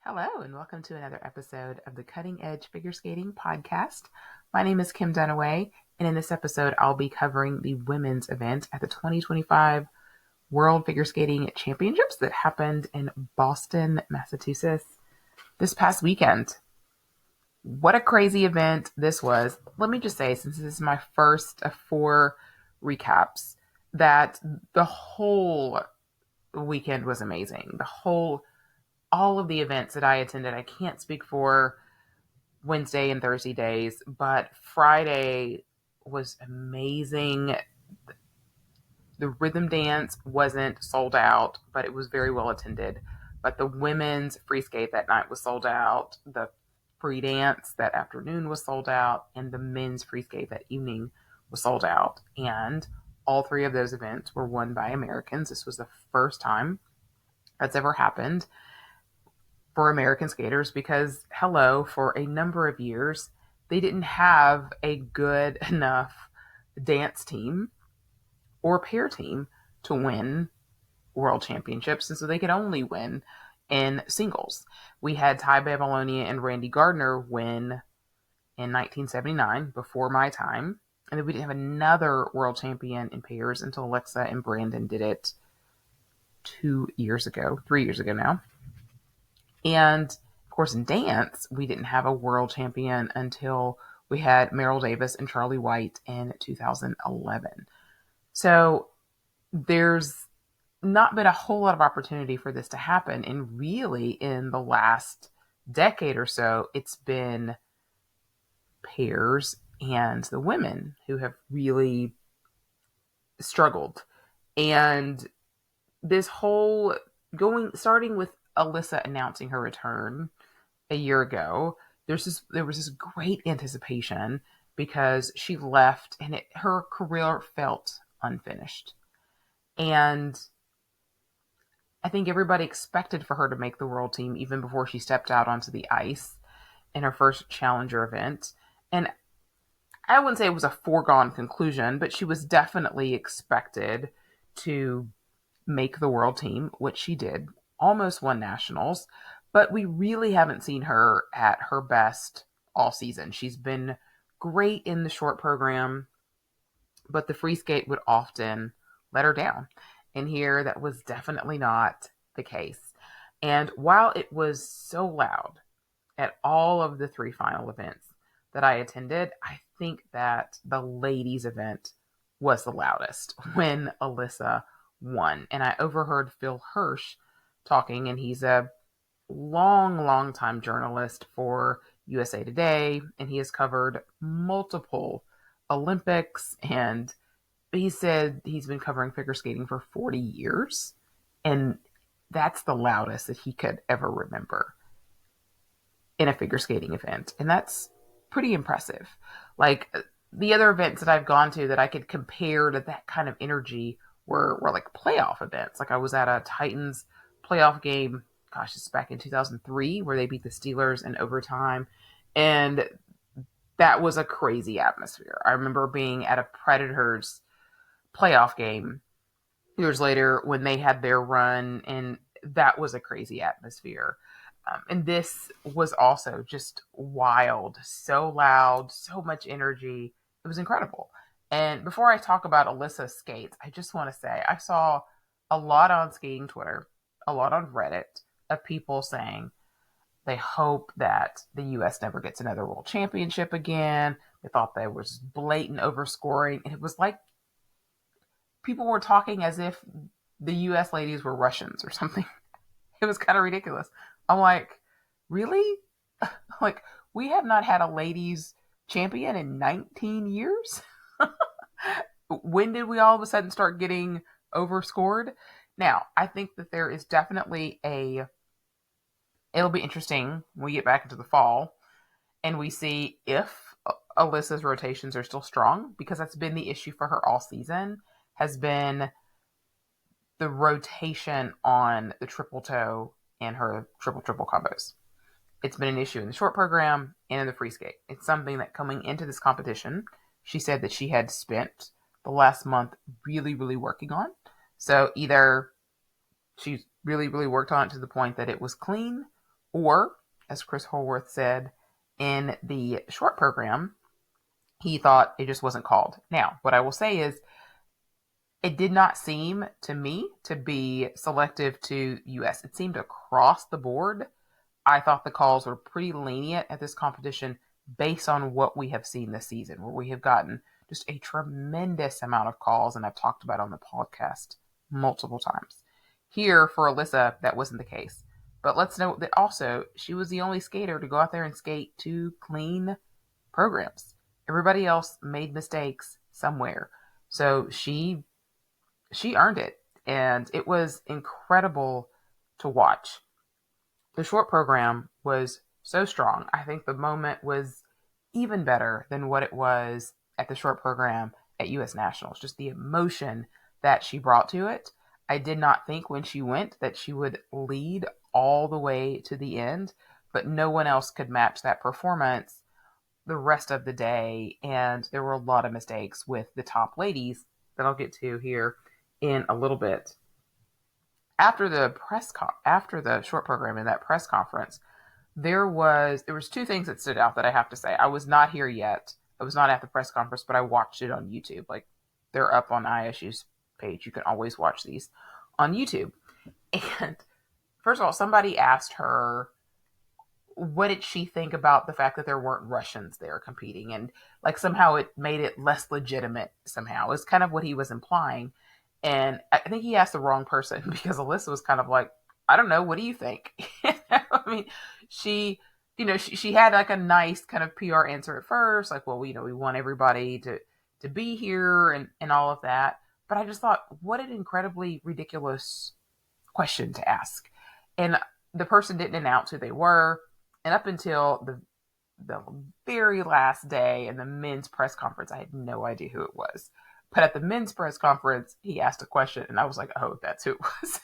Hello, and welcome to another episode of the Cutting Edge Figure Skating Podcast. My name is Kim Dunaway, and in this episode, I'll be covering the women's event at the 2025 World Figure Skating Championships that happened in Boston, Massachusetts this past weekend. What a crazy event this was. Let me just say, since this is my first of four recaps, that the whole weekend was amazing. All of the events that I attended, I can't speak for Wednesday and Thursday days, but Friday was amazing. The rhythm dance wasn't sold out, but it was very well attended. But the women's free skate that night was sold out. The free dance that afternoon was sold out, and the men's free skate that evening was sold out. And all three of those events were won by Americans. This was the first time that's ever happened for American skaters because, for a number of years, they didn't have a good enough dance team or pair team to win world championships, and so they could only win in singles. We had Ty Babylonia and Randy Gardner win in 1979, before my time, and then we didn't have another world champion in pairs until Alexa and Brandon did it 3 years ago now. And of course, in dance, we didn't have a world champion until we had Merrill Davis and Charlie White in 2011. So there's not been a whole lot of opportunity for this to happen. And really, in the last decade or so, it's been pairs and the women who have really struggled. And this whole starting with Alysa announcing her return a year ago, there was this great anticipation because she left and her career felt unfinished. And I think everybody expected for her to make the world team even before she stepped out onto the ice in her first challenger event. And I wouldn't say it was a foregone conclusion, but she was definitely expected to make the world team, which she did. Almost won nationals, but we really haven't seen her at her best all season. She's been great in the short program, but the free skate would often let her down. And here, that was definitely not the case. And while it was so loud at all of the three final events that I attended, I think that the ladies' event was the loudest when Alysa won. And I overheard Phil Hirsch talking, and he's a long time journalist for USA Today, and he has covered multiple Olympics, and he said he's been covering figure skating for 40 years, and that's the loudest that he could ever remember in a figure skating event, and that's pretty impressive. Like, the other events that I've gone to that I could compare to that kind of energy were like playoff events. Like, I was at a Titans playoff game, it's back in 2003, where they beat the Steelers in overtime, and that was a crazy atmosphere. I remember being at a Predators playoff game years later when they had their run, and that was a crazy atmosphere. And this was also just wild, so loud, so much energy. It was incredible. And before I talk about Alysa's skates, I just want to say I saw a lot on skating Twitter, a lot on Reddit, of people saying they hope that the U.S. never gets another world championship again. They thought there was blatant overscoring. And it was like people were talking as if the U.S. ladies were Russians or something. It was kind of ridiculous. I'm like, really? Like, we have not had a ladies champion in 19 years? When did we all of a sudden start getting overscored? Now, I think that there is definitely it'll be interesting when we get back into the fall and we see if Alysa's rotations are still strong, because that's been the issue for her all season, has been the rotation on the triple toe and her triple combos. It's been an issue in the short program and in the free skate. It's something that coming into this competition, she said that she had spent the last month really working on. So either she's really worked on it to the point that it was clean, Or, as Chris Holworth said in the short program, he thought it just wasn't called. Now, what I will say is, it did not seem to me to be selective to US. It seemed across the board. I thought the calls were pretty lenient at this competition based on what we have seen this season, where we have gotten just a tremendous amount of calls, and I've talked about on the podcast multiple times. Here, for Alysa, that wasn't the case. But let's note that also, she was the only skater to go out there and skate 2 clean programs. Everybody else made mistakes somewhere. So she earned it, and it was incredible to watch. The short program was so strong. I think the moment was even better than what it was at the short program at US Nationals. Just the emotion that she brought to it. I did not think when she went that she would lead all the way to the end, but no one else could match that performance the rest of the day. And there were a lot of mistakes with the top ladies that I'll get to here in a little bit. After the short program in that press conference, there was 2 things that stood out that I have to say. I was not here yet. I was not at the press conference, but I watched it on YouTube. Like, they're up on ISU's page. You can always watch these on YouTube. And first of all, somebody asked her, what did she think about the fact that there weren't Russians there competing? And like, somehow it made it less legitimate somehow. It's kind of what he was implying. And I think he asked the wrong person, because Alysa was kind of like, I don't know, what do you think? I mean, she had like a nice kind of PR answer at first, like, well, we want everybody to be here and all of that. But I just thought, what an incredibly ridiculous question to ask. And the person didn't announce who they were. And up until the very last day in the men's press conference, I had no idea who it was. But at the men's press conference, he asked a question, and I was like, oh, that's who it was.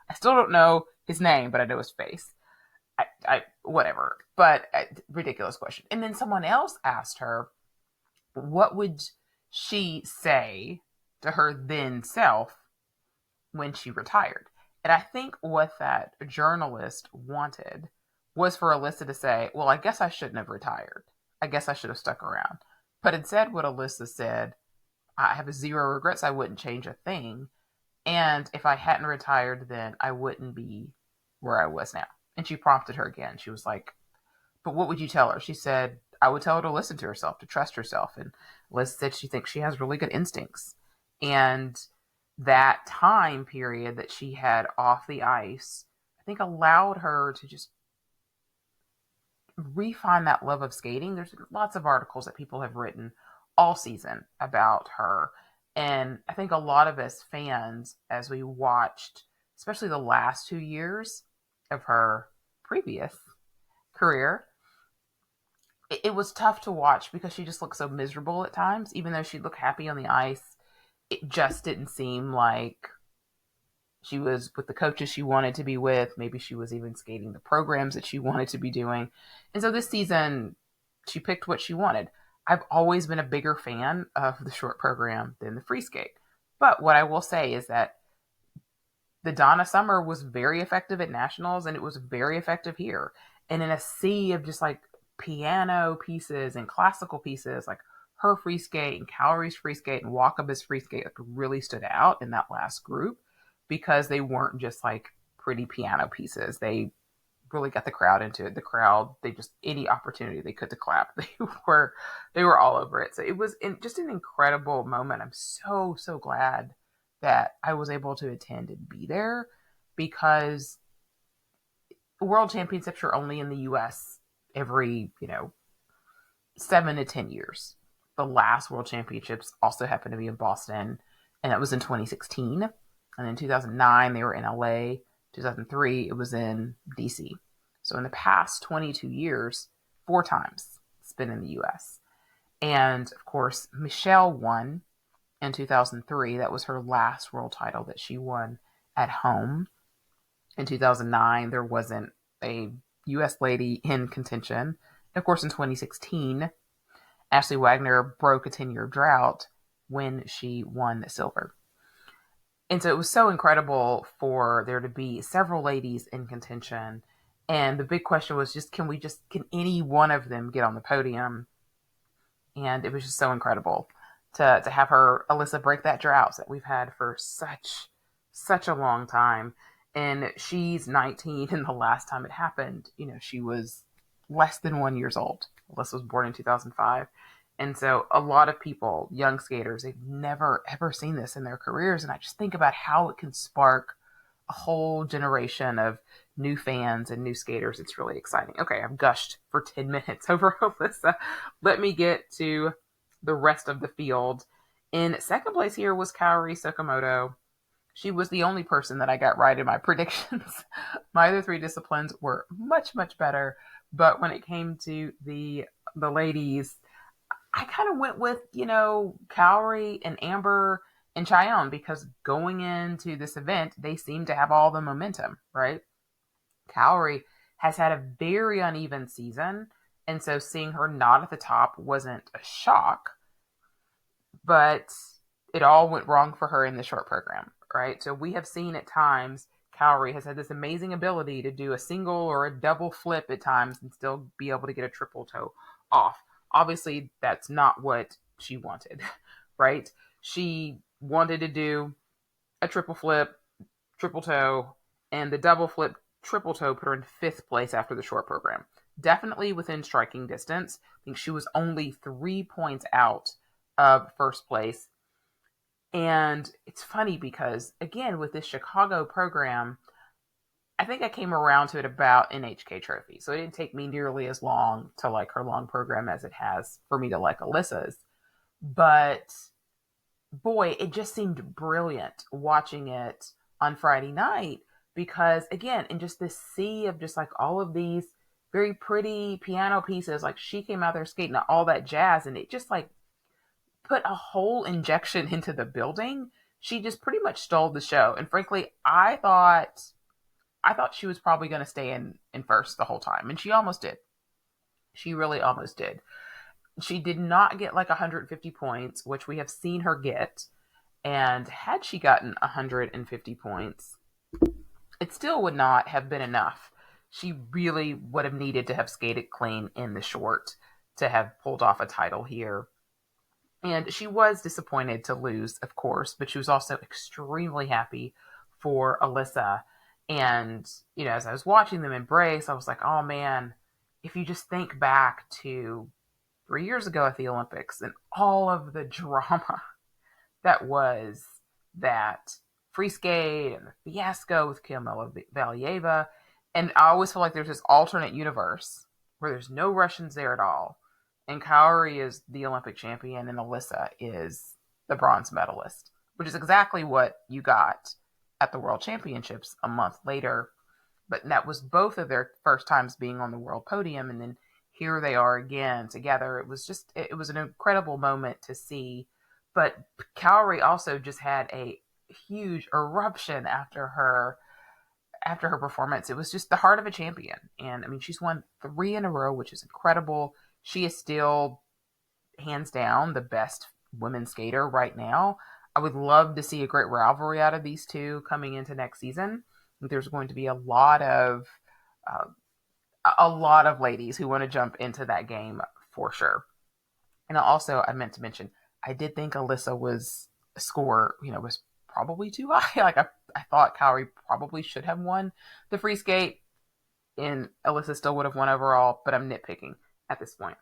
I still don't know his name, but I know his face. Whatever. But ridiculous question. And then someone else asked her, what would she say to her then self when she retired? And I think what that journalist wanted was for Alysa to say, well, I guess I shouldn't have retired. I guess I should have stuck around. But instead, what Alysa said, I have 0 regrets. I wouldn't change a thing. And if I hadn't retired, then I wouldn't be where I was now. And she prompted her again. She was like, but what would you tell her? She said, I would tell her to listen to herself, to trust herself. And Liz said she thinks she has really good instincts. And that time period that she had off the ice, I think, allowed her to just refine that love of skating. There's lots of articles that people have written all season about her. And I think a lot of us fans, as we watched, especially the last 2 years of her previous career, it was tough to watch because she just looked so miserable at times. Even though she looked happy on the ice, it just didn't seem like she was with the coaches she wanted to be with. Maybe she was even skating the programs that she wanted to be doing. And so this season, she picked what she wanted. I've always been a bigger fan of the short program than the free skate. But what I will say is that the Donna Summer was very effective at nationals, and it was very effective here. And in a sea of just like piano pieces and classical pieces, like her free skate and Kaori's free skate and Wakaba's free skate, like, really stood out in that last group because they weren't just like pretty piano pieces. They really got the crowd into it. The crowd, they just, any opportunity they could to clap, they were all over it. So it was just an incredible moment. I'm so glad that I was able to attend and be there, because World Championships are only in the US every 7 to 10 years. The last World Championships also happened to be in Boston, and that was in 2016. And in 2009 they were in LA. 2003 it was in DC. So in the past 22 years, 4 times it's been in the US. And of course, Michelle won in 2003. That was her last world title that she won at home. In 2009, there wasn't a US lady in contention. And of course, in 2016, Ashley Wagner broke a 10-year drought when she won the silver. And so it was so incredible for there to be several ladies in contention. And the big question was can any one of them get on the podium? And it was just so incredible to have Alysa break that drought that we've had for such a long time. And she's 19, and the last time it happened, she was less than 1 year old. Alyssa was born in 2005. And so a lot of people, young skaters, they've never ever seen this in their careers. And I just think about how it can spark a whole generation of new fans and new skaters. It's really exciting. Okay, I've gushed for 10 minutes over Alyssa. Let me get to the rest of the field. In second place here was Kaori Sakamoto. She was the only person that I got right in my predictions. My other three disciplines were much, much better. But when it came to the ladies, I kind of went with, Kaori and Amber and Chae-yeon, because going into this event, they seem to have all the momentum, right? Kaori has had a very uneven season, and so seeing her not at the top wasn't a shock, but it all went wrong for her in the short program, right? So we have seen at times Kaori has had this amazing ability to do a single or a double flip at times and still be able to get a triple toe off. Obviously, that's not what she wanted, right? She wanted to do a triple flip, triple toe, and the double flip triple toe put her in fifth place after the short program. Definitely within striking distance. I think she was only 3 points out of first place. And it's funny because, again, with this Chicago program, I think I came around to it about NHK Trophy. So it didn't take me nearly as long to like her long program as it has for me to like Alyssa's. But boy, it just seemed brilliant watching it on Friday night because, again, in just this sea of just like all of these very pretty piano pieces, like she came out there skating all that jazz, and it just like put a whole injection into the building. She just pretty much stole the show. And frankly, I thought she was probably going to stay in first the whole time, and she almost did. She really almost did. She did not get like 150 points, which we have seen her get. And had she gotten 150 points, it still would not have been enough. She really would have needed to have skated clean in the short to have pulled off a title here. And she was disappointed to lose, of course, but she was also extremely happy for Alysa. And, as I was watching them embrace, I was like, oh man, if you just think back to 3 years ago at the Olympics and all of the drama that was that free skate and the fiasco with Kamila Valieva. And I always feel like there's this alternate universe where there's no Russians there at all. And Kaori is the Olympic champion and Alysa is the bronze medalist, which is exactly what you got at the World Championships a month later. But that was both of their first times being on the world podium. And then here they are again together. It was an incredible moment to see. But Kaori also just had a huge eruption after her performance. It was just the heart of a champion. And I mean, she's won 3 in a row, which is incredible. She is still hands down the best women's skater right now. I would love to see a great rivalry out of these two coming into next season. There's going to be a lot of ladies who want to jump into that game for sure. And also, I meant to mention, I did think Alysa was probably too high. Like I thought Kaori probably should have won the free skate, and Alysa still would have won overall. But I'm nitpicking at this point.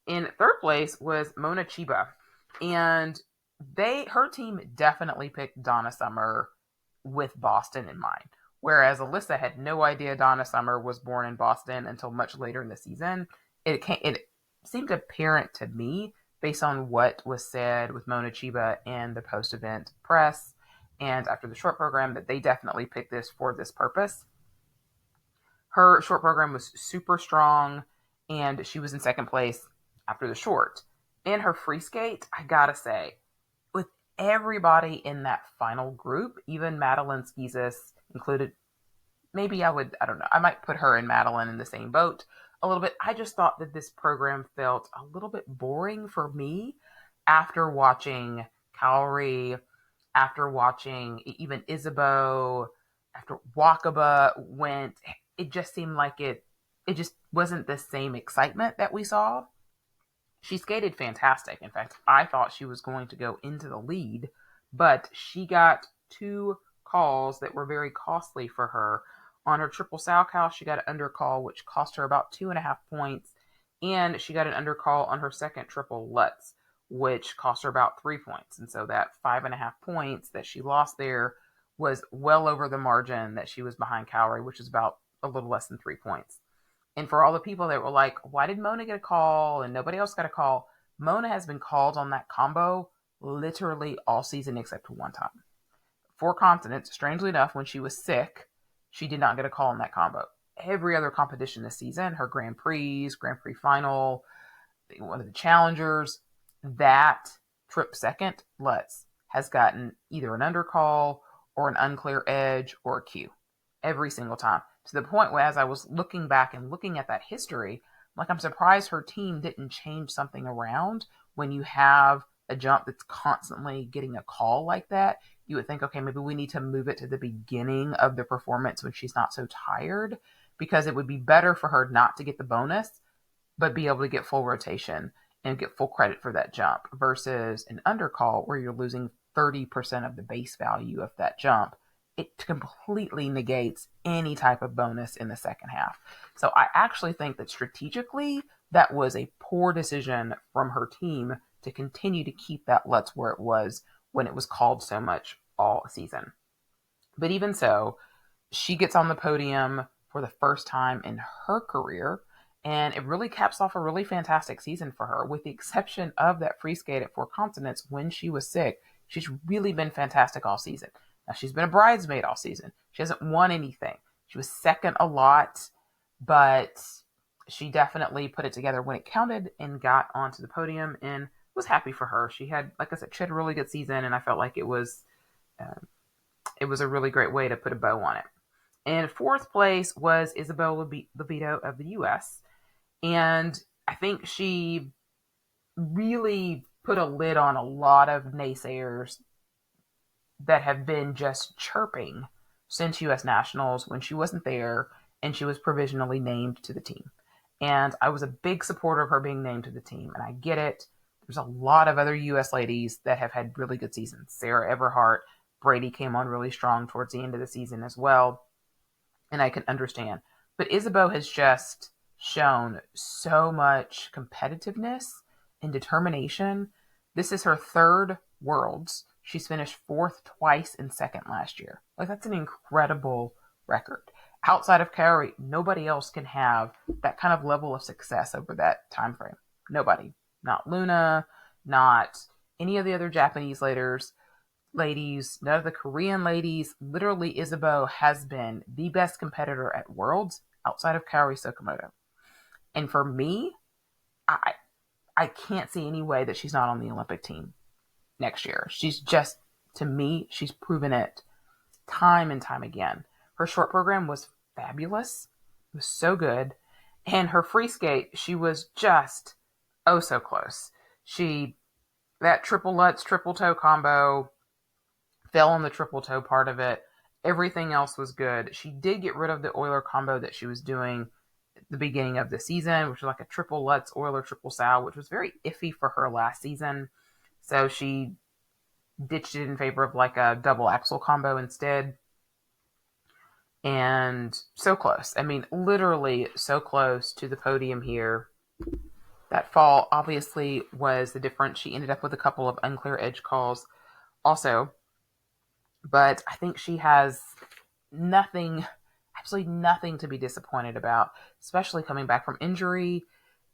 In third place was Mona Chiba, and her team definitely picked Donna Summer with Boston in mind. Whereas Alysa had no idea Donna Summer was born in Boston until much later in the season. It seemed apparent to me, based on what was said with Mona Chiba in the post-event press and after the short program, that they definitely picked this for this purpose. Her short program was super strong, and she was in second place after the short. In her free skate, I gotta say, with everybody in that final group, even Madeline Skizis included, I don't know, I might put her and Madeline in the same boat a little bit. I just thought that this program felt a little bit boring for me after watching Kaori, after watching even Isabeau, after Wakaba went. it just seemed like it just wasn't the same excitement that we saw. She skated fantastic. In fact, I thought she was going to go into the lead, but she got two calls that were very costly for her. On her triple Salchow, she got an undercall, which cost her about 2.5 points, and she got an undercall on her second triple Lutz, which cost her about 3 points. And so that 5.5 points that she lost there was well over the margin that she was behind Kaori, which is about a little less than 3 points. And for all the people that were like, why did Mona get a call and nobody else got a call? Mona has been called on that combo literally all season except one time. For Continents, strangely enough, when she was sick, she did not get a call on that combo. Every other competition this season, her Grand Prix final, one of the challengers, that trip second, Lutz, has gotten either an undercall or an unclear edge or a Q every single time. To the point where, as I was looking back and looking at that history, I'm surprised her team didn't change something around when you have a jump that's constantly getting a call like that. You would think, okay, maybe we need to move it to the beginning of the performance when she's not so tired, because it would be better for her not to get the bonus, but be able to get full rotation and get full credit for that jump versus an undercall where you're losing 30% of the base value of that jump. It completely negates any type of bonus in the second half. So I actually think that strategically, that was a poor decision from her team to continue to keep that Lutz where it was when it was called so much all season. But even so, she gets on the podium for the first time in her career, and it really caps off a really fantastic season for her, with the exception of that free skate at Four Continents when she was sick. She's really been fantastic all season. Now, she's been a bridesmaid all season. She hasn't won anything. She was second a lot, but she definitely put it together when it counted and got onto the podium, and was happy for her. She had, like I said, she had a really good season, and I felt like it was a really great way to put a bow on it. And fourth place was Isabeau Levito of the U.S., and I think she really put a lid on a lot of naysayers that have been just chirping since U.S. Nationals when she wasn't there and she was provisionally named to the team. And I was a big supporter of her being named to the team, and I get it. There's a lot of other U.S. ladies that have had really good seasons. Sarah Everhart, Brady came on really strong towards the end of the season as well, and I can understand. But Isabeau has just shown so much competitiveness and determination. This is her third Worlds. She's finished fourth twice and second last year. That's an incredible record. Outside of Kaori, nobody else can have that kind of level of success over that time frame. Nobody. Not Luna, not any of the other Japanese ladies, none of the Korean ladies. Literally, Isabeau has been the best competitor at Worlds outside of Kaori Sakamoto. And for me, I can't see any way that she's not on the Olympic team next year. She's just, to me, she's proven it time and time again. Her short program was fabulous. It was so good. And her free skate, she was just so close. That triple Lutz, triple toe combo, fell on the triple toe part of it. Everything else was good. She did get rid of the Euler combo that she was doing at the beginning of the season, which was like a triple Lutz, Euler, triple Sal, which was very iffy for her last season. So she ditched it in favor of a double axel combo instead. And so close. I mean, literally so close to the podium here. That fall obviously was the difference. She ended up with a couple of unclear edge calls also. But I think she has absolutely nothing to be disappointed about, especially coming back from injury.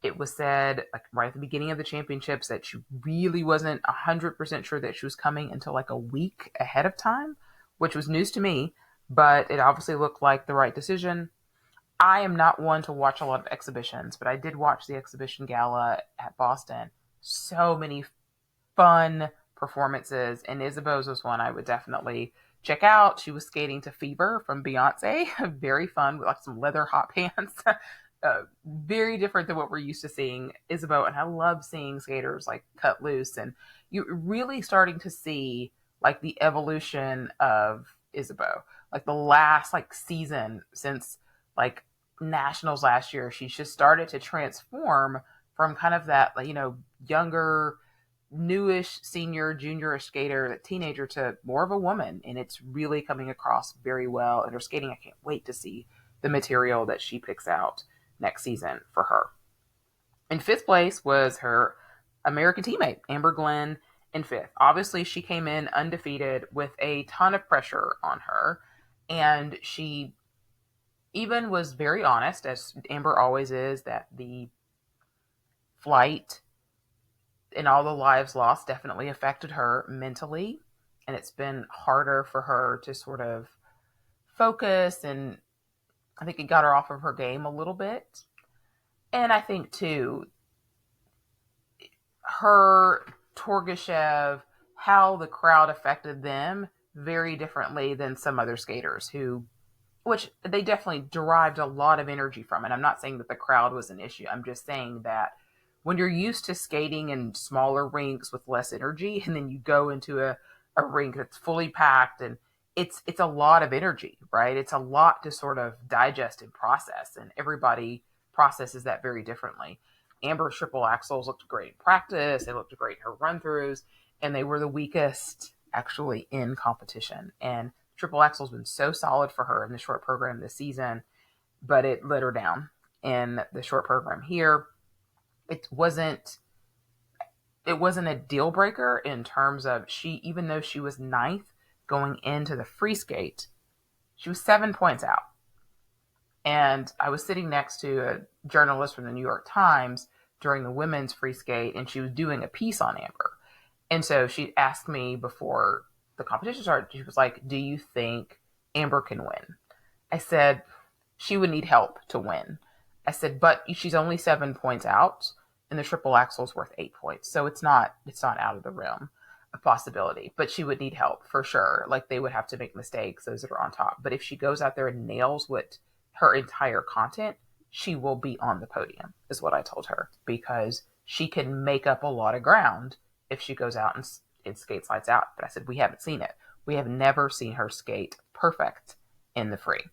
It was said right at the beginning of the championships that she really wasn't 100% sure that she was coming until a week ahead of time, which was news to me, but it obviously looked like the right decision. I am not one to watch a lot of exhibitions, but I did watch the exhibition gala at Boston. So many fun performances, and Isabeau's was one I would definitely check out. She was skating to Fever from Beyonce. Very fun, with some leather hot pants. Very different than what we're used to seeing Isabeau, and I love seeing skaters cut loose, and you're really starting to see the evolution of Isabeau. The last season since like nationals last year, she's just started to transform from kind of that, younger, newish senior, junior skater, that teenager, to more of a woman. And it's really coming across very well. And her skating, I can't wait to see the material that she picks out next season for her. In fifth place was her American teammate, Amber Glenn, in fifth. Obviously, she came in undefeated with a ton of pressure on her. And she even was very honest, as Amber always is, that the flight and all the lives lost definitely affected her mentally. And it's been harder for her to sort of focus. And I think it got her off of her game a little bit. And I think, too, her, Torgashev, how the crowd affected them very differently than some other skaters which they definitely derived a lot of energy from. And I'm not saying that the crowd was an issue. I'm just saying that when you're used to skating in smaller rinks with less energy, and then you go into a rink that's fully packed, and it's a lot of energy, right? It's a lot to sort of digest and process, and everybody processes that very differently. Amber's triple axels looked great in practice. They looked great in her run-throughs, and they were the weakest actually in competition. And triple axel's been so solid for her in the short program this season, but it let her down in the short program here. It wasn't a deal breaker in terms of even though she was ninth going into the free skate, she was 7 points out. And I was sitting next to a journalist from the New York Times during the women's free skate, and she was doing a piece on Amber. And so she asked me before the competition started, she was like, do you think Amber can win? I said, she would need help to win. I said, but she's only 7 points out, and the triple axel's worth 8 points. So it's not out of the realm of possibility, but she would need help for sure. Like, they would have to make mistakes, those that are on top. But if she goes out there and nails what her entire content, she will be on the podium, is what I told her, because she can make up a lot of ground if she goes out and skates lights out. But I said, we haven't seen it. We have never seen her skate perfect in the free.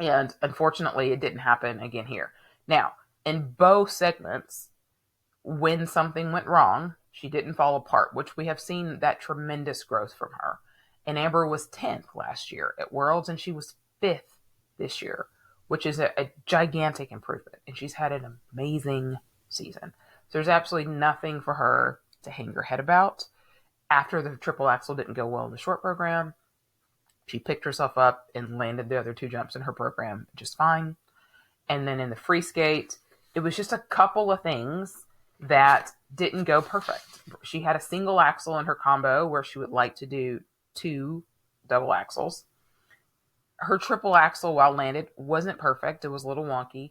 And unfortunately, it didn't happen again here. Now, in both segments, when something went wrong, she didn't fall apart, which we have seen that tremendous growth from her. And Amber was 10th last year at Worlds, and she was 5th this year, which is a gigantic improvement. And she's had an amazing season. So there's absolutely nothing for her to hang her head about. After the triple axel didn't go well in the short program, she picked herself up and landed the other two jumps in her program just fine. And then in the free skate, it was just a couple of things that didn't go perfect. She had a single axel in her combo where she would like to do 2 double axels. Her triple axel, while landed, wasn't perfect. It was a little wonky.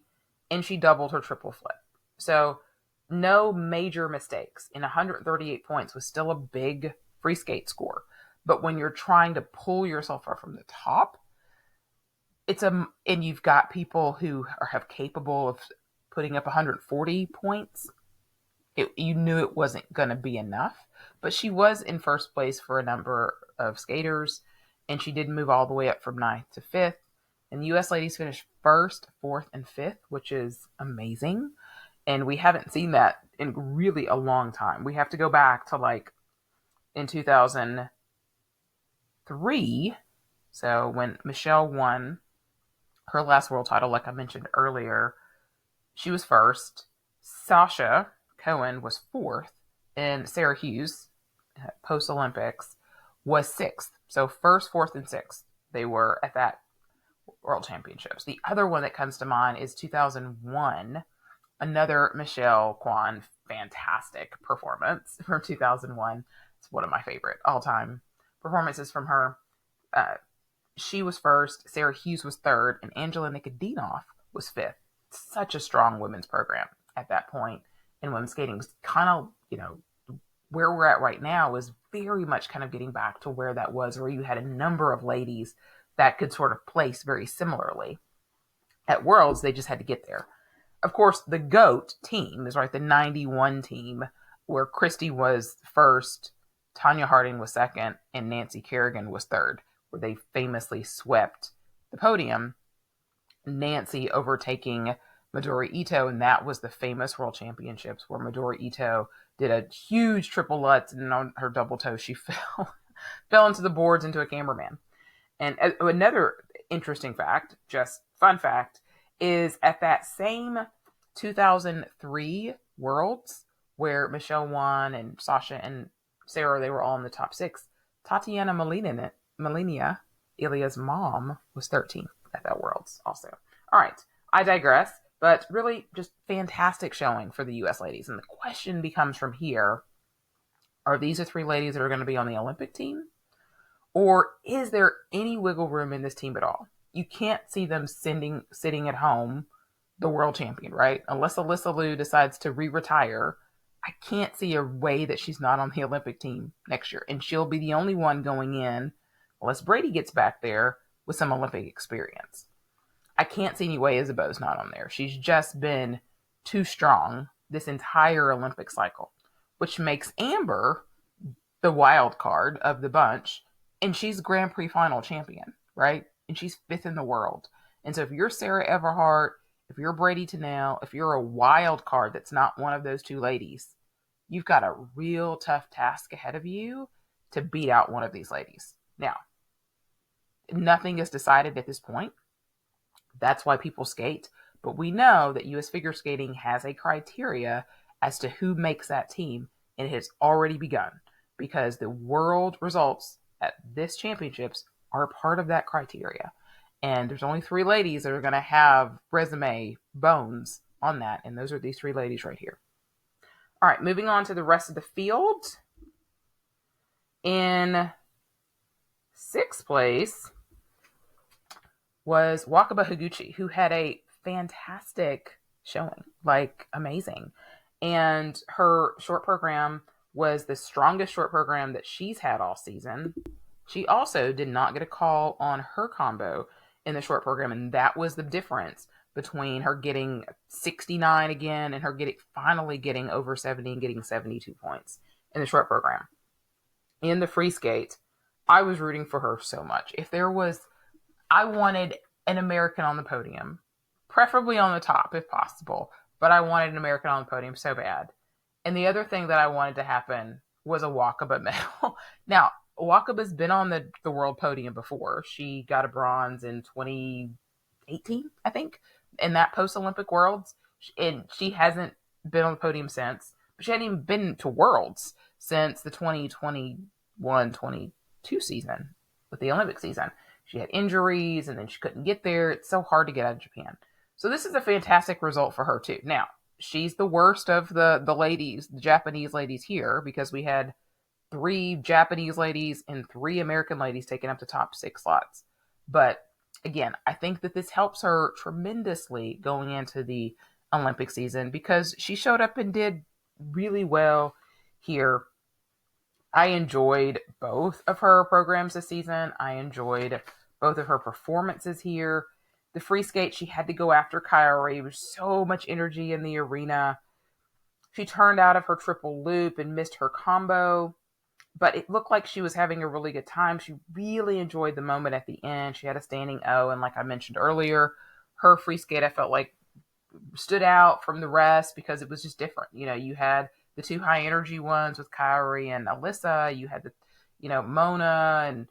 And she doubled her triple flip. So no major mistakes. And 138 points was still a big free skate score. But when you're trying to pull yourself up from the top, and you've got people who are capable of putting up 140 points, you knew it wasn't going to be enough. But she was in first place for a number of skaters, and she did move all the way up from 9th to 5th. And the U.S. ladies finished 1st, 4th, and 5th, which is amazing. And we haven't seen that in really a long time. We have to go back to in 2003. So when Michelle won her last world title, like I mentioned earlier, she was 1st. Sasha Cohen was 4th. And Sarah Hughes, post-Olympics, was 6th. So 1st, 4th, and 6th. They were at that World Championships. The other one that comes to mind is 2001. Another Michelle Kwan fantastic performance from 2001. It's one of my favorite all-time performances from her. She was 1st, Sarah Hughes was 3rd, and Angela Nikodinov was 5th. Such a strong women's program at that point. And women's skating was kind of, where we're at right now is very much kind of getting back to where that was, where you had a number of ladies that could sort of place very similarly. At Worlds, they just had to get there. Of course, the GOAT team is the 91 team, where Christy was 1st, Tanya Harding was 2nd, and Nancy Kerrigan was 3rd, where they famously swept the podium. Nancy overtaking Midori Ito, and that was the famous World Championships where Midori Ito did a huge triple lutz, and on her double toe she fell into the boards into a cameraman. And another interesting fact, just fun fact, is at that same 2003 Worlds where Michelle won and Sasha and Sarah, they were all in the top 6. Tatiana Malinia, Ilya's mom, was 13th at that Worlds also. All right, I digress, but really just fantastic showing for the U.S. ladies. And the question becomes from here, are these the 3 ladies that are going to be on the Olympic team? Or is there any wiggle room in this team at all? You can't see them sitting at home, the world champion, right? Unless Alysa Liu decides to retire, I can't see a way that she's not on the Olympic team next year. And she'll be the only one going in, unless Brady gets back there, with some Olympic experience. I can't see any way Isabeau's not on there. She's just been too strong this entire Olympic cycle, which makes Amber the wild card of the bunch. And she's Grand Prix final champion, right? And she's 5th in the world. And so if you're Sarah Everhart, if you're Brady Tennell, if you're a wild card that's not one of those 2 ladies, you've got a real tough task ahead of you to beat out one of these ladies. Now, nothing is decided at this point. That's why people skate. But we know that U.S. figure skating has a criteria as to who makes that team, and it has already begun because the world results at this championships are part of that criteria. And there's only 3 ladies that are going to have resume bones on that. And those are these 3 ladies right here. All right, moving on to the rest of the field. In 6th place was Wakaba Higuchi, who had a fantastic showing, like amazing. And her short program was the strongest short program that she's had all season. She also did not get a call on her combo in the short program, and that was the difference between her getting 69 again and her finally getting over 70 and getting 72 points in the short program. In the free skate, I was rooting for her so much. I wanted an American on the podium, preferably on the top if possible, but I wanted an American on the podium so bad. And the other thing that I wanted to happen was a Wakaba medal. Now, Wakaba's been on the world podium before. She got a bronze in 2018, I think, in that post-Olympic Worlds. And she hasn't been on the podium since. But she hadn't even been to Worlds since the 2021-22 season, with the Olympic season. She had injuries, and then she couldn't get there. It's so hard to get out of Japan. So this is a fantastic result for her, too. Now, she's the worst of the ladies, the Japanese ladies here, because we had 3 Japanese ladies and 3 American ladies taking up the top 6 slots. But again, I think that this helps her tremendously going into the Olympic season because she showed up and did really well here. I enjoyed both of her programs this season. I enjoyed both of her performances here. The free skate, she had to go after Kaori. There was so much energy in the arena. She turned out of her triple loop and missed her combo, but it looked like she was having a really good time. She really enjoyed the moment at the end. She had a standing O, and like I mentioned earlier, her free skate, I felt like, stood out from the rest because it was just different. You know, you had the 2 high energy ones with Kaori and Alysa. You had the, Mona and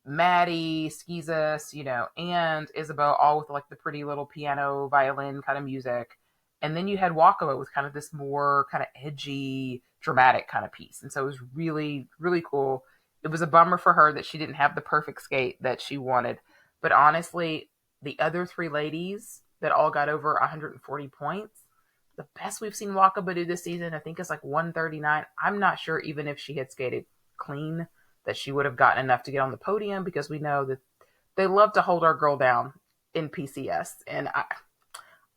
Maddie, Skizas, and Isabeau, all with like the pretty little piano, violin kind of music. And then you had Wakaba with kind of this more kind of edgy, dramatic kind of piece. And so it was really, really cool. It was a bummer for her that she didn't have the perfect skate that she wanted. But honestly, the other 3 ladies that all got over 140 points, the best we've seen Wakaba do this season, I think, is like 139. I'm not sure even if she had skated clean that she would have gotten enough to get on the podium, because we know that they love to hold our girl down in PCS. And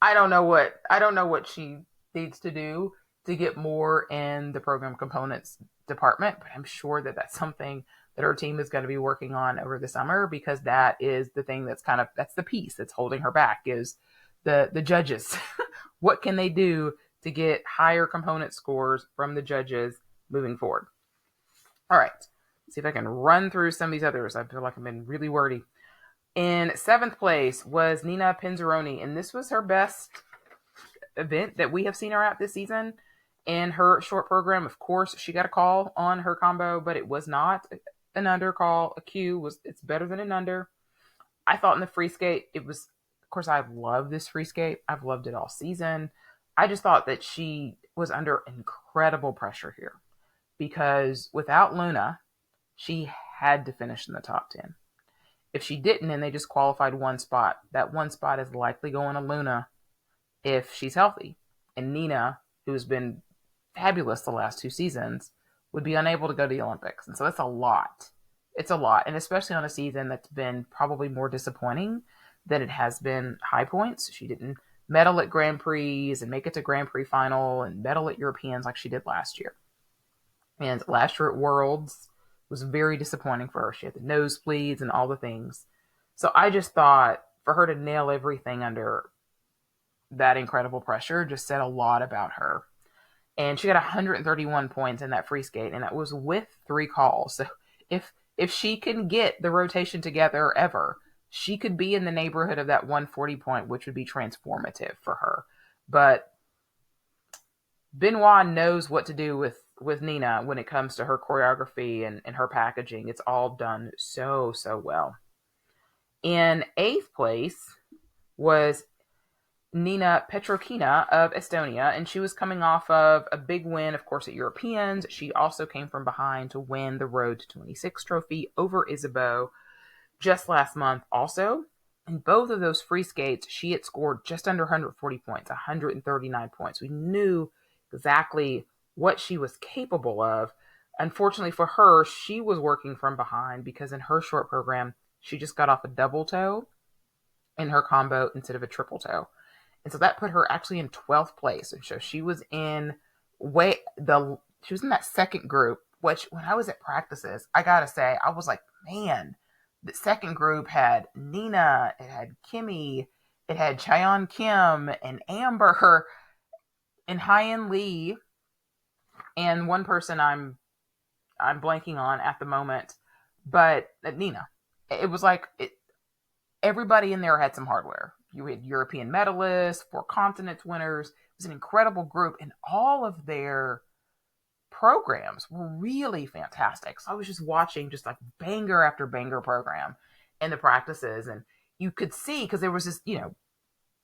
I don't know what she needs to do to get more in the program components department, but I'm sure that that's something that our team is going to be working on over the summer, because that is the thing that's the piece that's holding her back is the judges. What can they do to get higher component scores from the judges moving forward? All right. See if I can run through some of these others. I feel like I've been really wordy. In 7th place was Nina Pinzarrone, and this was her best event that we have seen her at this season. In her short program, of course, she got a call on her combo, but it was not an under call. A Q it's better than an under. I thought in the free skate, it was, of course, I love this free skate. I've loved it all season. I just thought that she was under incredible pressure here because without Luna, she had to finish in the top 10. If she didn't and they just qualified one spot, that one spot is likely going to Luna if she's healthy. And Nina, who's been fabulous the last 2 seasons, would be unable to go to the Olympics. And so that's a lot. It's a lot. And especially on a season that's been probably more disappointing than it has been high points. She didn't medal at Grand Prix and make it to Grand Prix final and medal at Europeans like she did last year. And last year at Worlds was very disappointing for her. She had the nosebleeds and all the things. So I just thought for her to nail everything under that incredible pressure just said a lot about her. And she got 131 points in that free skate, and that was with 3 calls. So if she can get the rotation together ever, she could be in the neighborhood of that 140 point, which would be transformative for her. But Benoit knows what to do with Nina when it comes to her choreography and her packaging. It's all done so well. In 8th place was Nina Petriona of Estonia, and she was coming off of a big win, of course, at Europeans. She also came from behind to win the Road to 26 trophy over Isabeau just last month also. In both of those free skates, she had scored just under 140 points, 139 points. We knew exactly what she was capable of. Unfortunately for her, she was working from behind because in her short program, she just got off a double toe in her combo instead of a triple toe. And so that put her actually in 12th place. And so she was in that second group, which when I was at practices, I gotta say, I was like, man, the second group had Nina, it had Kimmy, it had Chae-yeon Kim and Amber and Hae-in Lee, and one person I'm blanking on at the moment, but Nina. It was like everybody in there had some hardware. You had European medalists, 4 continents winners. It was an incredible group, and all of their programs were really fantastic. So I was just watching just like banger after banger program in the practices, and you could see, because there was this,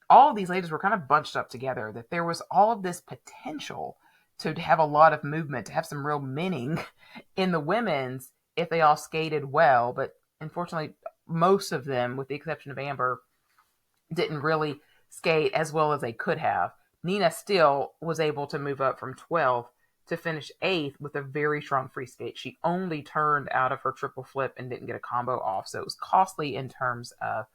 all of these ladies were kind of bunched up together, that there was all of this potential to have a lot of movement, to have some real meaning in the women's if they all skated well. But unfortunately, most of them, with the exception of Amber, didn't really skate as well as they could have. Nina still was able to move up from 12th to finish 8th with a very strong free skate. She only turned out of her triple flip and didn't get a combo off, so it was costly in terms of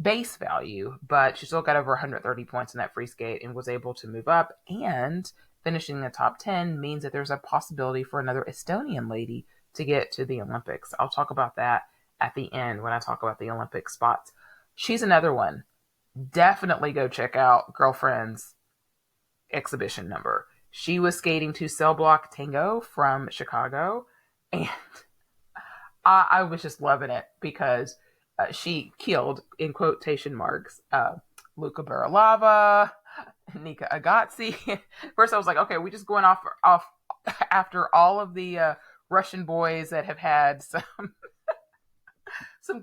base value, but she still got over 130 points in that free skate and was able to move up, and finishing in the top 10 means that there's a possibility for another Estonian lady to get to the Olympics. I'll talk about that at the end when I talk about the Olympic spots. She's another one. Definitely go check out Girlfriend's exhibition number. She was skating to Cell Block Tango from Chicago, and I was just loving it because she killed, in quotation marks, Luca Barilava, Nika Agazzi. First I was like, okay, we just going off after all of the Russian boys that have had some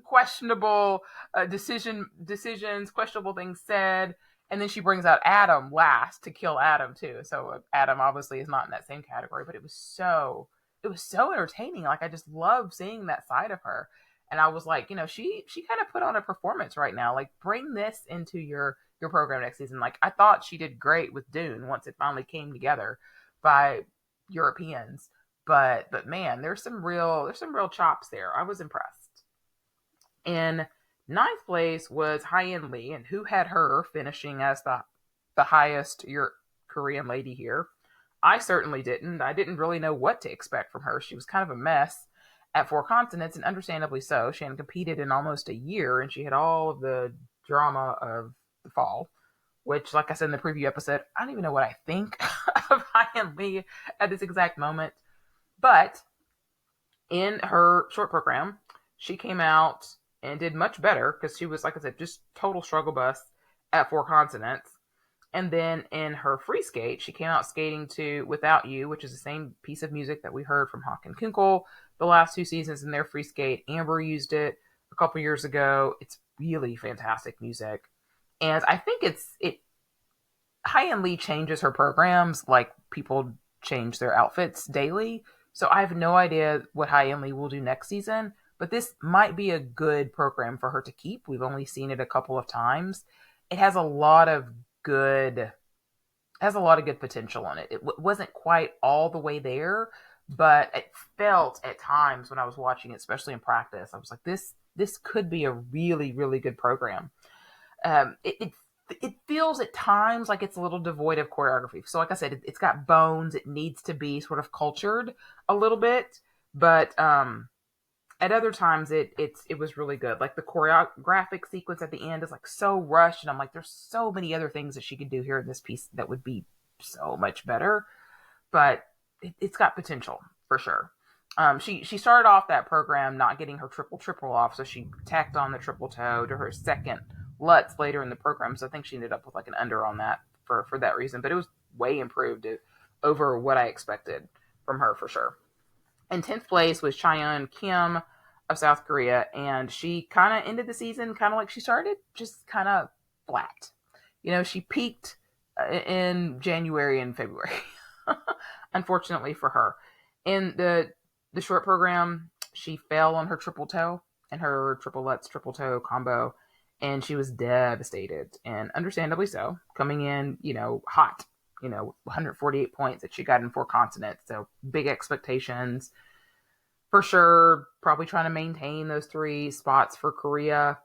questionable decisions, questionable things said. And then she brings out Adam last to kill Adam too. So Adam obviously is not in that same category, but it was so entertaining. Like, I just love seeing that side of her. And I was like, she kind of put on a performance right now. Like, bring this into your program next season. Like, I thought she did great with Dune once it finally came together by Europeans. But man, there's some real chops there. I was impressed. In 9th place was Hae-in Lee, and who had her finishing as the highest Korean lady here? I certainly didn't. I didn't really know what to expect from her. She was kind of a mess at 4 continents, and understandably so. She hadn't competed in almost a year, and she had all of the drama of the fall, which, like I said in the preview episode, I don't even know what I think of Hae-in Lee at this exact moment. But in her short program, she came out and did much better because she was, like I said, just total struggle bus at four consonants. And then in her free skate, she came out skating to Without You, which is the same piece of music that we heard from Hawk and Kunkel the last two seasons in their free skate. Amber used it a couple years ago. It's really fantastic music. And I think Hae-in Lee changes her programs like people change their outfits daily. So I have no idea what Hae-in Lee will do next season, but this might be a good program for her to keep. We've only seen it a couple of times. It has a lot of good potential in it. It wasn't quite all the way there, but it felt at times when I was watching it, especially in practice, I was like, this could be a really, really good program. It feels at times like it's a little devoid of choreography. So like I said, it's got bones. It needs to be sort of cultured a little bit, but at other times it was really good. Like the choreographic sequence at the end is like so rushed, and I'm like, there's so many other things that she could do here in this piece that would be so much better. But it's got potential for sure. She started off that program not getting her triple off, so she tacked on the triple toe to her second Lutz later in the program. So I think she ended up with like an under on that for that reason. But it was way improved over what I expected from her for sure. In 10th place was Chae-yeon Kim of South Korea, and she kind of ended the season kind of like she started, just kind of flat. She peaked in January and February, unfortunately for her. In the short program, she fell on her triple toe and her triple Lutz triple toe combo, and she was devastated, and understandably so, coming in, hot. 148 points that she got in four consonants. So big expectations for sure. Probably trying to maintain those 3 spots for Korea.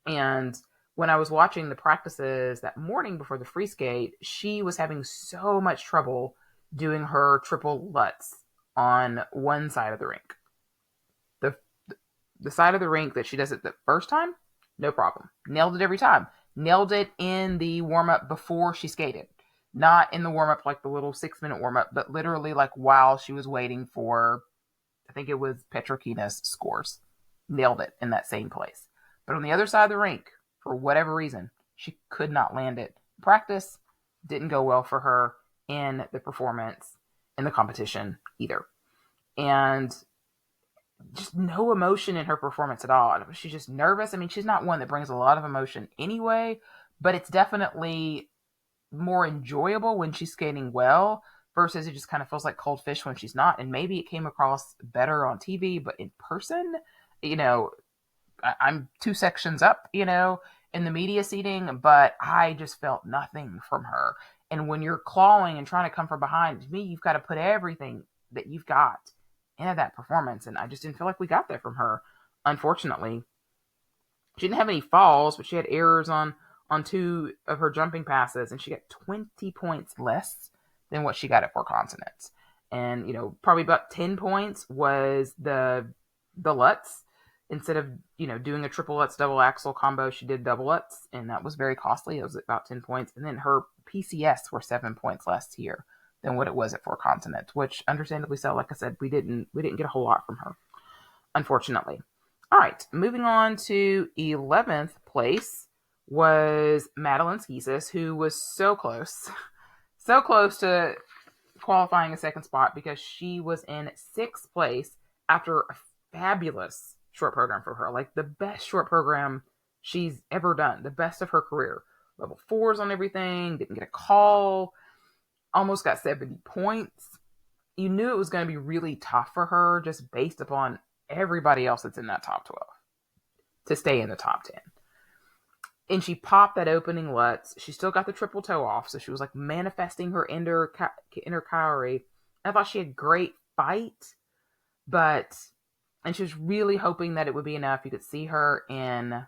And when I was watching the practices that morning before the free skate, she was having so much trouble doing her triple Lutz on one side of the rink. The side of the rink that she does it the first time, no problem. Nailed it every time. Nailed it in the warm-up before she skated. Not in the warm-up, like the little 6-minute warm-up, but literally like while she was waiting for, I think it was Petrokina's scores. Nailed it in that same place. But on the other side of the rink, for whatever reason, she could not land it. Practice didn't go well for her in the performance, in the competition either. And just no emotion in her performance at all. She's just nervous. I mean, she's not one that brings a lot of emotion anyway, but it's definitely more enjoyable when she's skating well versus it just kind of feels like cold fish when she's not. And maybe it came across better on TV, but in person, I'm 2 sections up, in the media seating, but I just felt nothing from her. And when you're clawing and trying to come from behind, to me, you've got to put everything that you've got into that performance. And I just didn't feel like we got that from her, unfortunately. She didn't have any falls, but she had errors on 2 of her jumping passes, and she got 20 points less than what she got at four consonants. And, probably about 10 points was the Lutz. Instead of, doing a triple Lutz double axel combo, she did double Lutz, and that was very costly. It was about 10 points. And then her PCS were 7 points less here than what it was at four consonants, which understandably so. Like I said, we didn't get a whole lot from her, unfortunately. All right, moving on to 11th place was Madeline Skeesis, who was so close to qualifying a second spot because she was in 6th place after a fabulous short program for her. Like the best short program she's ever done, the best of her career. Level 4s on everything, didn't get a call, almost got 70 points. You knew it was going to be really tough for her just based upon everybody else that's in that top 12 to stay in the top 10. And she popped that opening Lutz. She still got the triple toe off, so she was like manifesting her inner Kaori. I thought she had great fight, and she was really hoping that it would be enough. You could see her in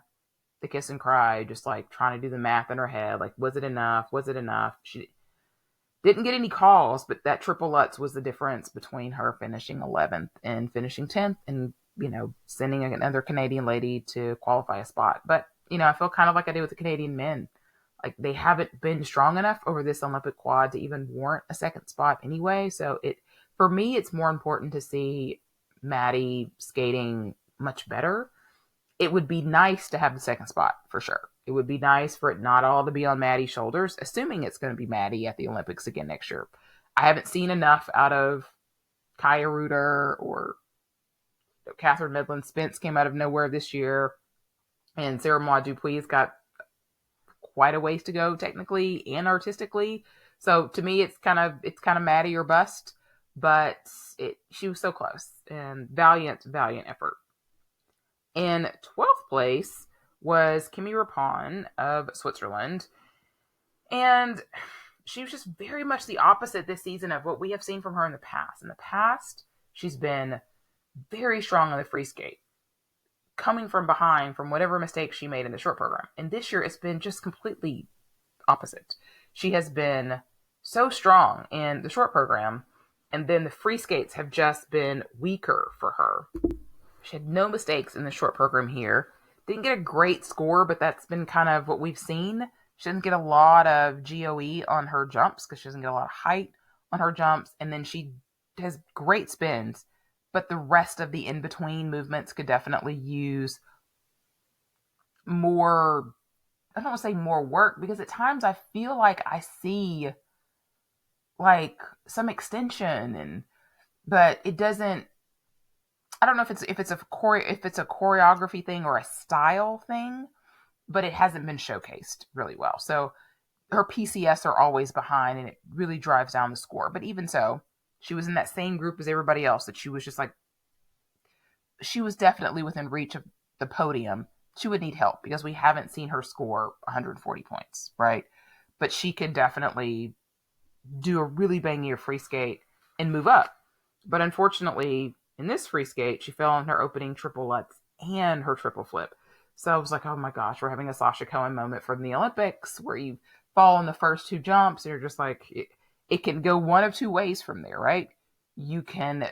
the kiss and cry, just like trying to do the math in her head. Like, was it enough? Was it enough? She didn't get any calls, but that triple Lutz was the difference between her finishing 11th and finishing 10th and, sending another Canadian lady to qualify a spot. But, I feel kind of like I did with the Canadian men. Like, they haven't been strong enough over this Olympic quad to even warrant a second spot anyway. So for me, it's more important to see Maddie skating much better it would be nice to have the second spot for sure. It would be nice for it not all to be on Maddie's shoulders, assuming it's going to be Maddie at the Olympics again next year. I haven't seen enough out of Kaya Reuter or Catherine Midland. Spence came out of nowhere this year, and Sarah Maud Dupuis got quite a ways to go technically and artistically. So to me, it's kind of Maddie or bust. But she was so close, and valiant effort. In 12th place was Kimi Rapon of Switzerland, and she was just very much the opposite this season of what we have seen from her in the past. In the past, she's been very strong on the free skate, coming from behind from whatever mistakes she made in the short program. And this year, it's been just completely opposite. She has been so strong in the short program, and then the free skates have just been weaker for her. She had no mistakes in the short program here. Didn't get a great score, but that's been kind of what we've seen. She doesn't get a lot of GOE on her jumps because she doesn't get a lot of height on her jumps. And then she has great spins, but the rest of the in-between movements could definitely use more, I don't want to say more work, because at times I feel like I see like some extension, but it doesn't. I don't know if it's a choreography thing or a style thing, but it hasn't been showcased really well. So her PCS are always behind, and it really drives down the score. But even so, she was in that same group as everybody else, that she was just like, she was definitely within reach of the podium. She would need help because we haven't seen her score 140 points, right? But she can definitely do a really bangier free skate and move up. But unfortunately, in this free skate, she fell on her opening triple lutz and her triple flip. So I was like, oh my gosh, we're having a Sasha Cohen moment from the Olympics where you fall on the first two jumps and you're just like, it can go one of two ways from there, right? You can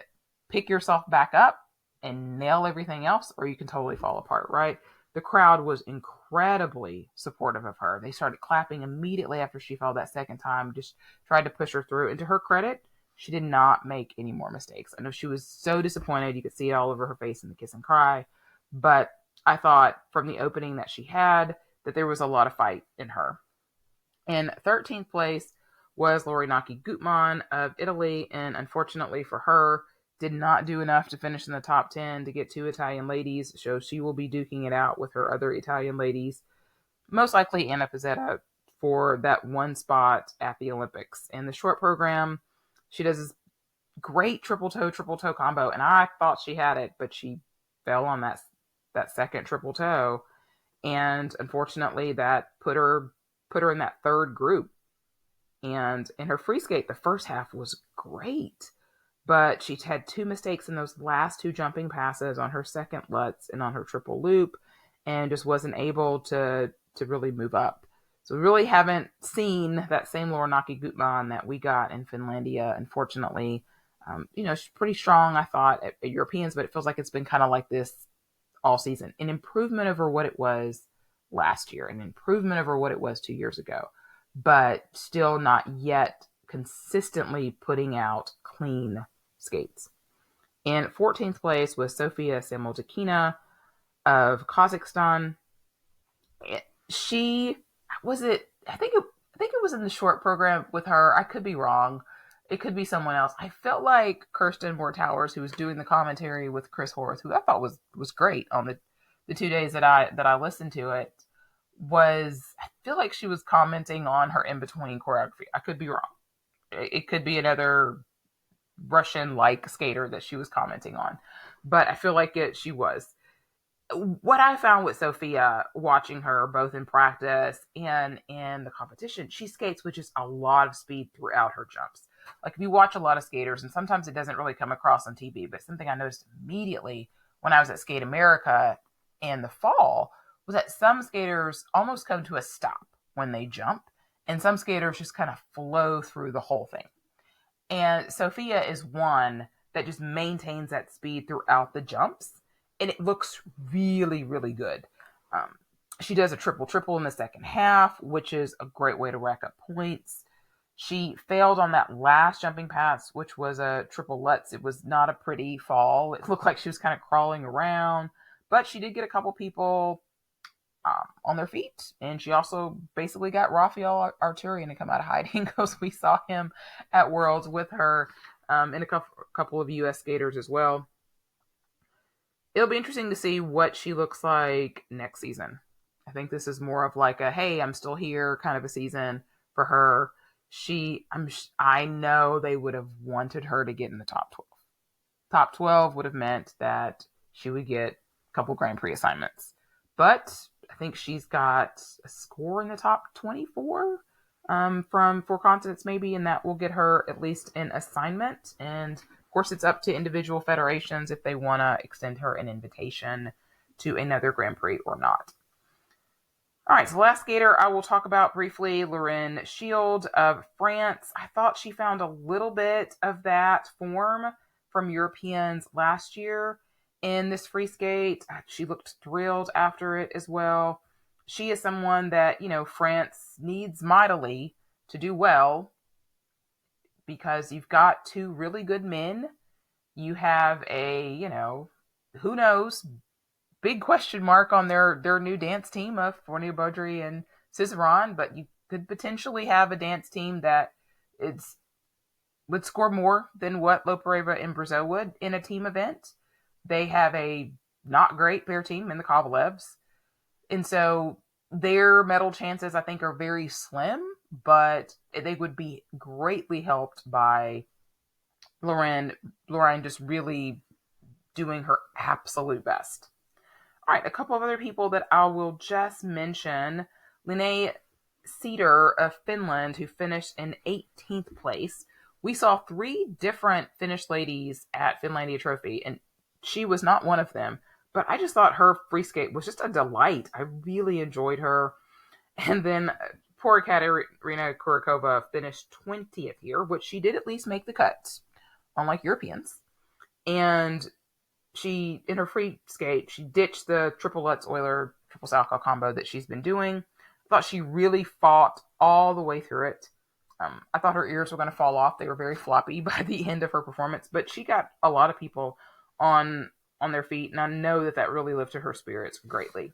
pick yourself back up and nail everything else, or you can totally fall apart, right? The crowd was incredibly supportive of her. They started clapping immediately after she fell that second time, just tried to push her through. And to her credit, she did not make any more mistakes. I know she was so disappointed. You could see it all over her face in the kiss and cry. But I thought from the opening that she had that there was a lot of fight in her. In 13th place was Laurinaki Gutmann of Italy. And unfortunately for her, did not do enough to finish in the top 10 to get two Italian ladies. So she will be duking it out with her other Italian ladies. Most likely Anna Pizzetta for that one spot at the Olympics. In the short program, she does this great triple toe combo, and I thought she had it, but she fell on that second triple toe, and unfortunately that put her in that third group. And in her free skate, the first half was great, but she had two mistakes in those last two jumping passes on her second lutz and on her triple loop, and just wasn't able to really move up. So we really haven't seen that same Laurinaki Gutmann that we got in Finlandia, unfortunately. She's pretty strong, I thought, at Europeans, but it feels like it's been kind of like this all season. An improvement over what it was last year, an improvement over what it was 2 years ago, but still not yet consistently putting out clean skates. In 14th place was Sofia Samoltakina of Kazakhstan. I think it was in the short program with her. I could be wrong. It could be someone else. I felt like Kirsten Moore-Towers, who was doing the commentary with Chris Horth, who I thought was great on the 2 days that I listened to it, I feel like she was commenting on her in-between choreography. I could be wrong. It could be another Russian-like skater that she was commenting on, but I feel like she was. What I found with Sophia, watching her both in practice and in the competition, she skates with just a lot of speed throughout her jumps. Like if you watch a lot of skaters, and sometimes it doesn't really come across on TV, but something I noticed immediately when I was at Skate America in the fall was that some skaters almost come to a stop when they jump, and some skaters just kind of flow through the whole thing. And Sophia is one that just maintains that speed throughout the jumps. And it looks really, really good. She does a triple in the second half, which is a great way to rack up points. She failed on that last jumping pass, which was a triple lutz. It was not a pretty fall. It looked like she was kind of crawling around, But she did get a couple people on their feet, and she also basically got Rafael Arturian to come out of hiding because we saw him at Worlds with her and a couple of U.S. skaters as well. It'll be interesting to see what she looks like next season. I think this is more of like a, hey, I'm still here kind of a season for her. I know they would have wanted her to get in the top 12. Top 12 would have meant that she would get a couple Grand Prix assignments. But I think she's got a score in the top 24 from Four Continents maybe, and that will get her at least an assignment. And of course, it's up to individual federations if they want to extend her an invitation to another Grand Prix or not. All right, so the last skater I will talk about briefly, Lauryn Shield of France. I thought she found a little bit of that form from Europeans last year in this free skate. She looked thrilled after it as well. She is someone that, France needs mightily to do well because you've got two really good men. You have a, who knows, big question mark on their new dance team of Fournier Baudry and Cizeron, but you could potentially have a dance team that would score more than what Lopareva and Brazil would in a team event. They have a not great pair team in the Kovalevs. And so their medal chances, I think, are very slim, but they would be greatly helped by Lauryn just really doing her absolute best. All right, a couple of other people that I will just mention. Linnea Cedar of Finland, who finished in 18th place. We saw 3 different Finnish ladies at Finlandia Trophy, and she was not one of them. But I just thought her free skate was just a delight. I really enjoyed her. And then poor Katerina Kurakova finished 20th here, which she did at least make the cut, unlike Europeans. And she, in her free skate, she ditched the triple Lutz Euler triple Salchow combo that she's been doing. I thought she really fought all the way through it. I thought her ears were going to fall off. They were very floppy by the end of her performance, but she got a lot of people on their feet, and I know that really lifted her spirits greatly.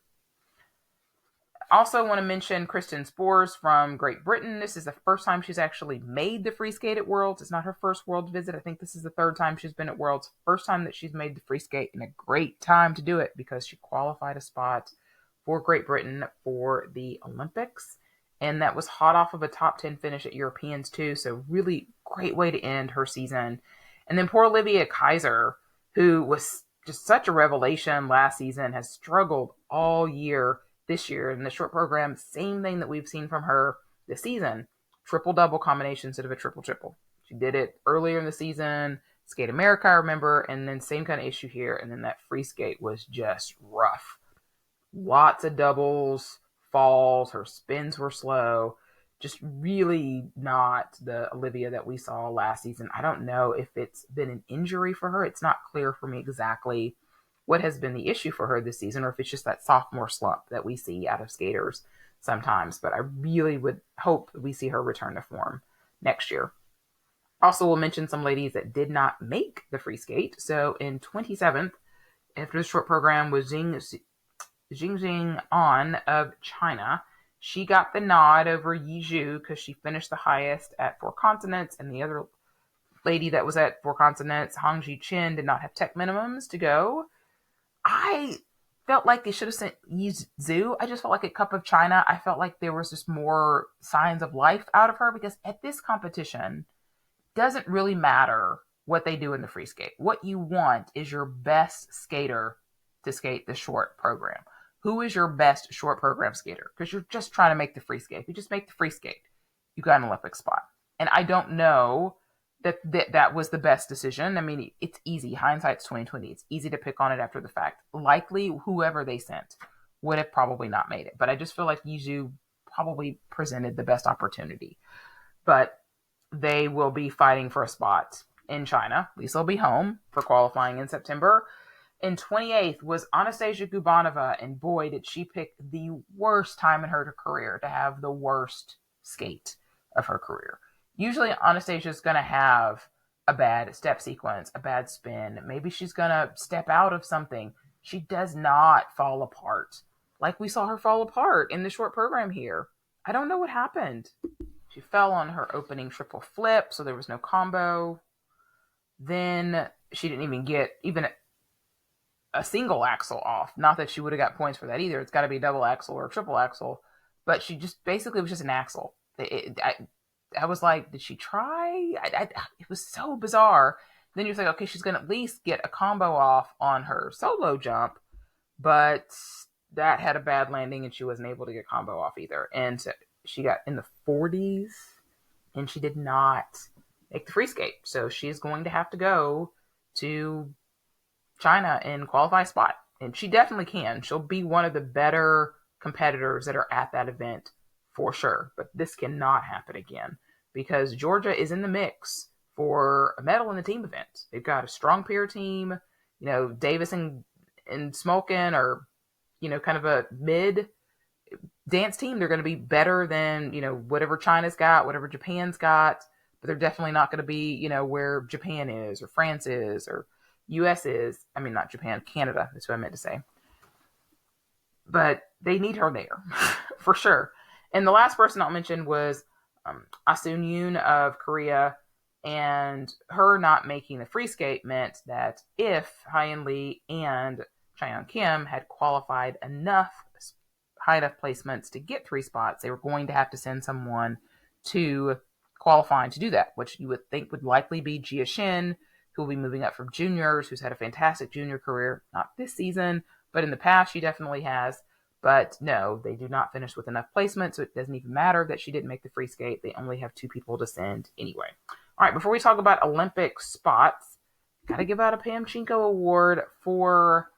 I also want to mention Kristen Spores from Great Britain. This is the first time she's actually made the free skate at Worlds. It's not her first World visit. I think this is the 3rd time she's been at Worlds. First time that she's made the free skate, and a great time to do it because she qualified a spot for Great Britain for the Olympics. And that was hot off of a top 10 finish at Europeans too. So really great way to end her season. And then poor Olivia Kaiser, who was just such a revelation last season, has struggled all year this year in the short program. Same thing that we've seen from her this season. Triple-double combination instead of a triple-triple. She did it earlier in the season. Skate America, I remember. And then same kind of issue here. And then that free skate was just rough. Lots of doubles, falls. Her spins were slow. Just really not the Olivia that we saw last season. I don't know if it's been an injury for her. It's not clear for me exactly what has been the issue for her this season, or if it's just that sophomore slump that we see out of skaters sometimes. But I really would hope we see her return to form next year. Also, we'll mention some ladies that did not make the free skate. So in 27th, after the short program, was Jingjing An of China. She got the nod over Yizhu because she finished the highest at Four Continents, and the other lady that was at Four Continents, Hongji Chen, did not have tech minimums to go. I felt like they should have sent Yizhu. I just felt like at Cup of China, I felt like there was just more signs of life out of her, because at this competition, doesn't really matter what they do in the free skate. What you want is your best skater to skate the short program. Who is your best short program skater? Because you're just trying to make the free skate. If you just make the free skate, you got an Olympic spot. And I don't know that was the best decision. I mean, it's easy. Hindsight's 2020. It's easy to pick on it after the fact. Likely, whoever they sent would have probably not made it. But I just feel like Yizhu probably presented the best opportunity. But they will be fighting for a spot in China. Lisa will be home for qualifying in September. In 28th was Anastasia Gubanova, and boy, did she pick the worst time in her career to have the worst skate of her career. Usually Anastasia's going to have a bad step sequence, a bad spin. Maybe she's going to step out of something. she does not fall apart like we saw her fall apart in the short program here. I don't know what happened. She fell on her opening triple flip, so there was no combo. Then she didn't even get even a single axle off. Not that she would have got points for that either. It's got to be a double axle or a triple axle. But she just basically was just an axle. I was like, did she try? It was so bizarre. Then you're like, okay, she's going to at least get a combo off on her solo jump. But that had a bad landing and she wasn't able to get combo off either. And so she got in the 40s and she did not make the free skate. So she's going to have to go to China and qualify a spot. And she definitely can. She'll be one of the better competitors that are at that event for sure. But this cannot happen again because Georgia is in the mix for a medal in the team event. They've got a strong pair team. You know, Davis and Smolkin are, you know, kind of a mid dance team. They're going to be better than, you know, whatever China's got, whatever Japan's got. But they're definitely not going to be, you know, where Japan is or France is or US is. I mean, not Japan, Canada. That's what I meant to say. But they need her there for sure. And the last person I'll mention was Asun-yoon of Korea. And her not making the free skate meant that if Hae-in Lee and Chae-yeon Kim had qualified high enough placements to get 3 spots, they were going to have to send someone to qualifying to do that, which you would think would likely be Jia Shin, who will be moving up from juniors, who's had a fantastic junior career, not this season, but in the past she definitely has. But no, they do not finish with enough placement, so it doesn't even matter that she didn't make the free skate. They only have 2 people to send anyway. All right, before we talk about Olympic spots, got to give out a Pamchenko Award for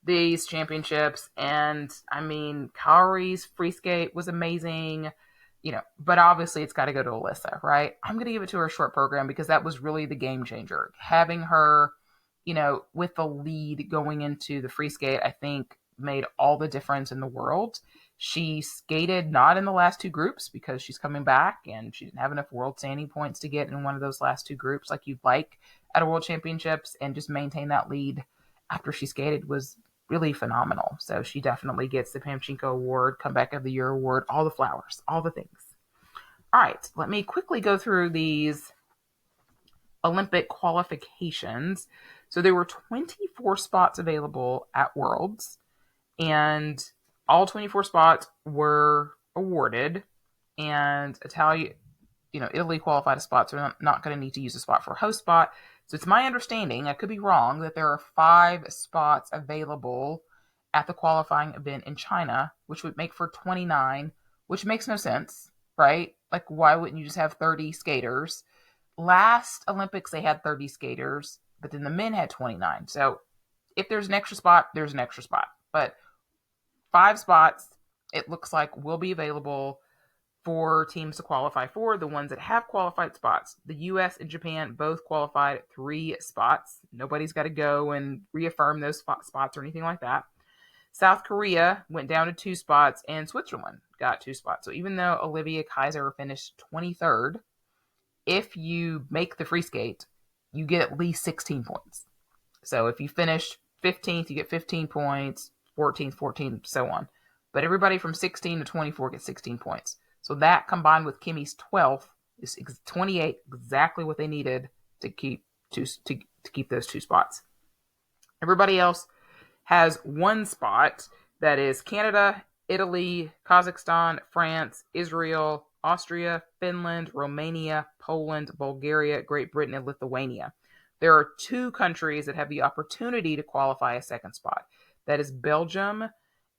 these championships. And I mean, Kaori's free skate was amazing, you know, but obviously it's got to go to Alysa, right? I'm going to give it to her short program because that was really the game changer. Having her, you know, with the lead going into the free skate, I think made all the difference in the world. She skated not in the last 2 groups because she's coming back and she didn't have enough world standing points to get in one of those last 2 groups like you'd like at a world championships, and just maintain that lead after she skated was really phenomenal. So she definitely gets the Pamchenko Award, Comeback of the Year Award, all the flowers, all the things. All right, let me quickly go through these Olympic qualifications. So there were 24 spots available at Worlds, and all 24 spots were awarded. And Italy qualified a spot, so we're not going to need to use a spot for a host spot. So it's my understanding, I could be wrong, that there are 5 spots available at the qualifying event in China, which would make for 29, which makes no sense, right? Like, why wouldn't you just have 30 skaters? Last Olympics, they had 30 skaters, but then the men had 29. So if there's an extra spot, there's an extra spot. But 5 spots, it looks like, will be available for teams to qualify for. The ones that have qualified spots, the US and Japan both qualified 3 spots. Nobody's got to go and reaffirm those spots or anything like that. South Korea went down to 2 spots, and Switzerland got 2 spots. So even though Olivia Kaiser finished 23rd, if you make the free skate, you get at least 16 points. So if you finish 15th, you get 15 points, 14th, 14, so on. But everybody from 16 to 24 gets 16 points. So that combined with Kimmy's 12th is 28, exactly what they needed to keep those 2 spots. Everybody else has 1 spot. That is Canada, Italy, Kazakhstan, France, Israel, Austria, Finland, Romania, Poland, Bulgaria, Great Britain, and Lithuania. There are 2 countries that have the opportunity to qualify a second spot. That is Belgium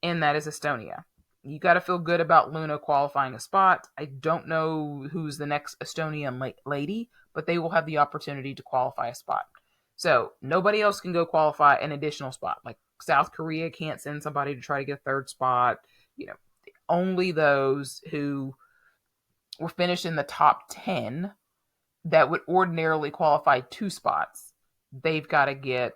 and that is Estonia. You got to feel good about Luna qualifying a spot. I don't know who's the next Estonian lady, but they will have the opportunity to qualify a spot. So nobody else can go qualify an additional spot. Like South Korea can't send somebody to try to get a 3rd spot. You know, only those who were finished in the top 10 that would ordinarily qualify 2 spots, they've got to get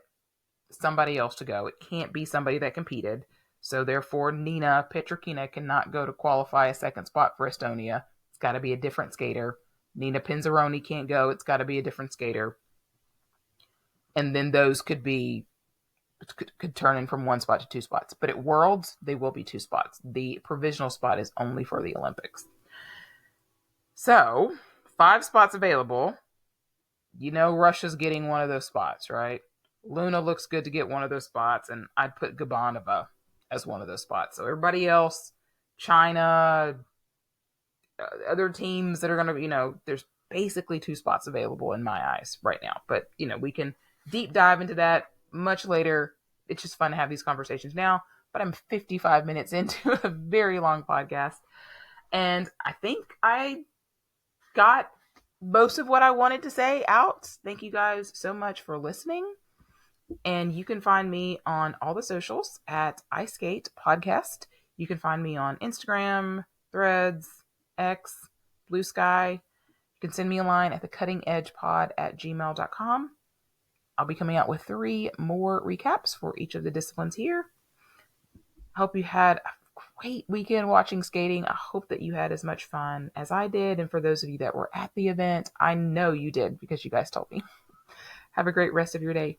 somebody else to go. It can't be somebody that competed. So therefore, Nina Petriona cannot go to qualify a second spot for Estonia. It's got to be a different skater. Nina Pinzarrone can't go. It's got to be a different skater. And then those could be could turn in from one spot to two spots. But at Worlds, they will be two spots. The provisional spot is only for the Olympics. So, 5 spots available. You know Russia's getting one of those spots, right? Luna looks good to get one of those spots, and I'd put Gabanova as one of those spots. So everybody else, China, other teams that are going to, there's basically 2 spots available in my eyes right now. But, we can deep dive into that much later. It's just fun to have these conversations now. But I'm 55 minutes into a very long podcast. And I think I got most of what I wanted to say out. Thank you guys so much for listening. And you can find me on all the socials at iSkate Podcast. You can find me on Instagram, Threads, X, Blue Sky. You can send me a line at thecuttingedgepod@gmail.com. I'll be coming out with 3 more recaps for each of the disciplines here. I hope you had a great weekend watching skating. I hope that you had as much fun as I did. And for those of you that were at the event, I know you did because you guys told me. Have a great rest of your day.